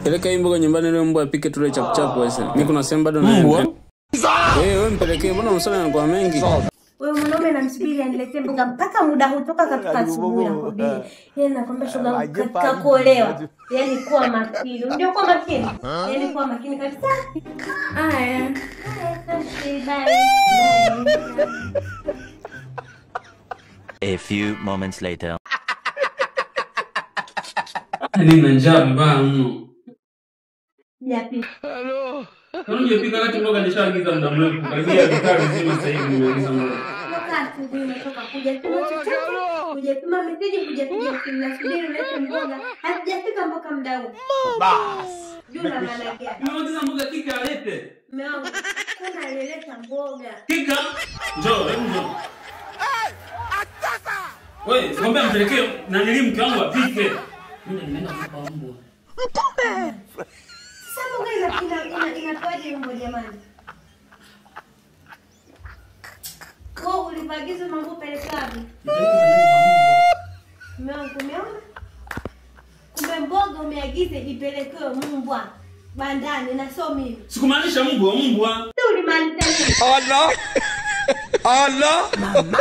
Peleka hii mboga nyumbani leo mbwa apike tule chapu wewe. Mimi kuna sema bado na wewe mpelekee, mbona msana anakuwa mengi? Wewe mwanaume namsubiri aniletee mboga mpaka muda hutoka katika asubuhi na kubiri. Yeye nakwambia shoga katika kuolewa. Yaani kuwa makini. Unajua kuwa makini? Yaani kuwa makini kabisa. Haya. Bye. A few moments later. Nina njaa mbaya mno. Yapi? Hello. Unajua pika wakati mboga nishaagiza muda mrefu. Karibia vikao vizima sasa hivi nimeagiza mboga. Wakati nimetoka kuja kama mteja kuja kinasubiri leo mboga. Hajafika mpaka muda huu. Bas. Juna maana yake. Nimeagiza mboga Kika alete. Meona. Kuna alileta mboga. Kika. Njoo, hebu njoo. Wewe, ngombe mpelekee na nilimke wangu apike. Mimi nimeenda kupa mbwa. Sasa mboga inatoaje mbwa jamani? Kwa ulipagiza mambo pelekaje? Umeona? Kumbe mboga umeagiza ipelekewe mbwa bandani na sio mimi. Sikumaanisha mbwa. Ndio ulimaanisha nini? Allah. Allah. Mama.